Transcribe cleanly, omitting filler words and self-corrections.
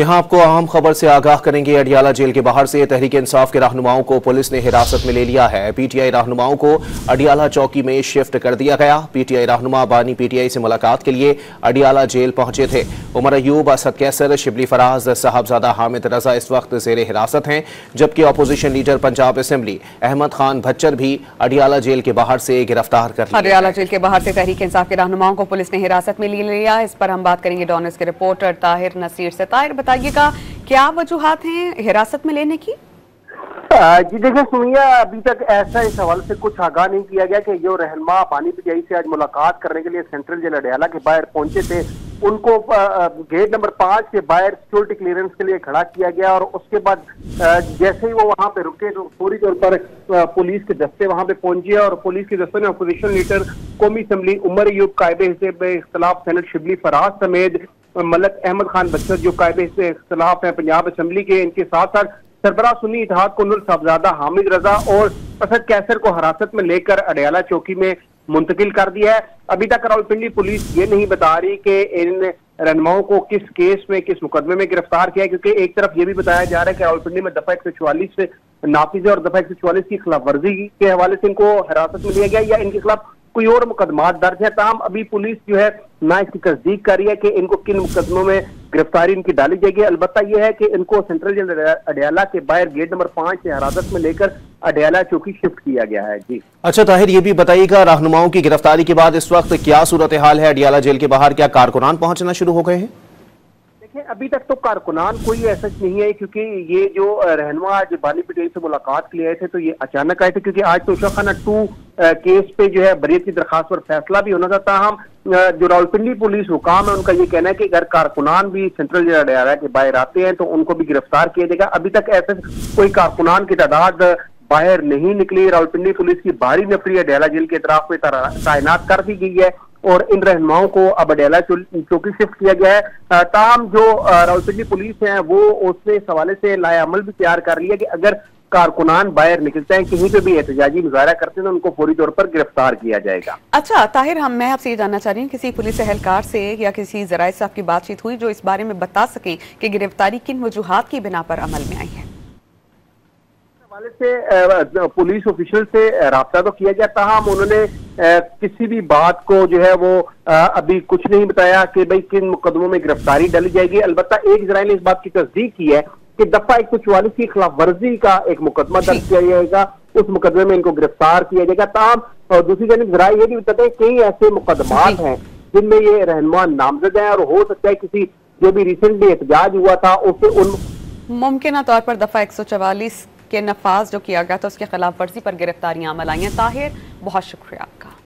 यहाँ आपको अहम खबर से आगाह करेंगे। अडियाला जेल के बाहर से तहरीक इंसाफ के रहनुमाओं को पुलिस ने हिरासत में ले लिया है। पीटीआई रहनुमाओं को अडियाला चौकी में शिफ्ट कर दिया गया। पीटीआई रहनुमा बानी पीटीआई से मुलाकात के लिए अडियाला जेल पहुंचे थे। उमर अयूब, असद कैसर, शिबली फराज, साहबजादा हामिद रजा इस वक्त जेर हिरासत हैं, जबकि opposition leader Punjab assembly Ahmed Khan Bhachchar भी अडियाला जेल के बाहर से गिरफ्तार कर लिया। अडियाला जेल के बाहर से तहरीक इंसाफ के रहनुमाओं को पुलिस ने हिरासत में ले लिया। इस पर हम बात करेंगे डॉनर्स के रिपोर्टर ताहिर नसीर से। ताहिर, बताइएगा क्या वजूहात हैं हिरासत में लेने की? जी देखिए सुनिया, अभी तक ऐसा इस हवाले से कुछ आगाह नहीं किया गया कि जो रहनुमा बानी पीटीआई से आज मुलाकात करने के लिए सेंट्रल जेल अडियाला के बाहर पहुंचे थे, उनको गेट नंबर 5 के बाहर सिक्योरिटी क्लियरेंस के लिए खड़ा किया गया और उसके बाद जैसे ही वो वहां पे रुके तो फौरी तौर पर पुलिस के दस्ते वहां पे पहुंचे और पुलिस के दस्ते ने अपोजिशन लीडर कौमी असेंबली उमर अयूब, कायदे हिस्से इख्तलाफ सेनेट शिबली फराज समेत मलक अहमद खान बच्चर जो कायदे हिस्से इख्तलाफ है पंजाब असेंबली के, इनके साथ साथ सरबराह सुन्नी इत्तेहाद कुल्लुल साहबजादा हामिद रजा और असद कैसर को हिरासत में लेकर अडियाला चौकी में मुंतकिल कर दिया है। अभी तक रावलपिंडी पुलिस ये नहीं बता रही कि इन रहनुमाओं को किस केस में, किस मुकदमे में गिरफ्तार किया है, क्योंकि एक तरफ ये भी बताया जा रहा है कि रावलपिंडी में दफा 144 से नाफिज है और दफा 144 की खिलाफ वर्जी के हवाले से इनको हिरासत में लिया गया या इनके खिलाफ कोई और मुकदमा दर्ज है। ताहम अभी पुलिस जो है ना इसकी तस्दीक कर रही है कि इनको किन मुकदमों में गिरफ्तारी इनकी डाली जाएगी। अलबत्ता यह है कि इनको सेंट्रल जेल अडियाला के बाहर गेट नंबर 5 से हिरासत में लेकर अडियाला चौकी शिफ्ट किया गया है। जी अच्छा ताहिर, ये भी बताइएगा रहनुमाओं की गिरफ्तारी के बाद इस वक्त क्या सूरत हाल है अडियाला जेल के बाहर? क्या कारकुनान पहुंचना शुरू हो गए हैं? देखिए अभी तक तो कारकुनान कोई ऐसा नहीं है, क्योंकि ये जो रहनुमा आज बानी पीटीआई से मुलाकात के लिए आए थे तो ये अचानक आए थे, क्योंकि आज तोशाखाना 2 केस पे जो है बरीयत की दरखास्त पर फैसला भी होना था। ताहम जो रावलपिंडी पुलिस हुकाम है उनका ये कहना है कि अगर कारकुनान भी सेंट्रल जेल अडियाला के बाहर आते हैं तो उनको भी गिरफ्तार किया जाएगा। अभी तक ऐसे कोई कारकुनान की तादाद बाहर नहीं निकली। रावलपिंडी पुलिस की भारी नफरी अडियाला जेल के इतराफ पे तैनात कर दी गई है और इन रहनुमाओं को अब अडियाला चौकी शिफ्ट किया गया है। ताहम जो रावलपिंडी पुलिस है वो उसने इस हवाले से लाएअमल भी तैयार कर लिया कि अगर कारकुनान बाहर निकलते हैं, कहीं पे भी एहतजाजी मुजाहरा करते हैं तो उनको फौरी तौर पर गिरफ्तार किया जाएगा। अच्छा ताहिर, मैं आपसे ये जानना चाह रही हूँ, किसी पुलिस एहलकार से या किसी जराये से आपकी बातचीत हुई जो इस बारे में बता सके कि गिरफ्तारी किन वजूहात की बिना पर अमल में आई है? हवाले से पुलिस ऑफिशियल से राब्ता तो किया गया, ताहम उन्होंने किसी भी बात को जो है वो अभी कुछ नहीं बताया कि भाई किन मुकदमों में गिरफ्तारी डाली जाएगी। अलबत्ता एक जराये ने इस बात की तस्दीक की है कि दफा 144 की खिलाफ वर्जी का एक मुकदमा दर्ज किया जाएगा, उस मुकदमे में इनको गिरफ्तार किया जाएगा। ताहम और दूसरी जानिब जराये ये भी बताते हैं कई ऐसे मुकदमात हैं जिनमें ये रहनुमा नामजद है और हो सकता है किसी जो भी रिसेंटली एहतजाज हुआ था उससे उन मुमकिन तौर पर दफा 144 के नफाज जो किया गया था उसके खिलाफ वर्जी पर गिरफ्तारियां अमल आई हैं। ताहिर, बहुत शुक्रिया।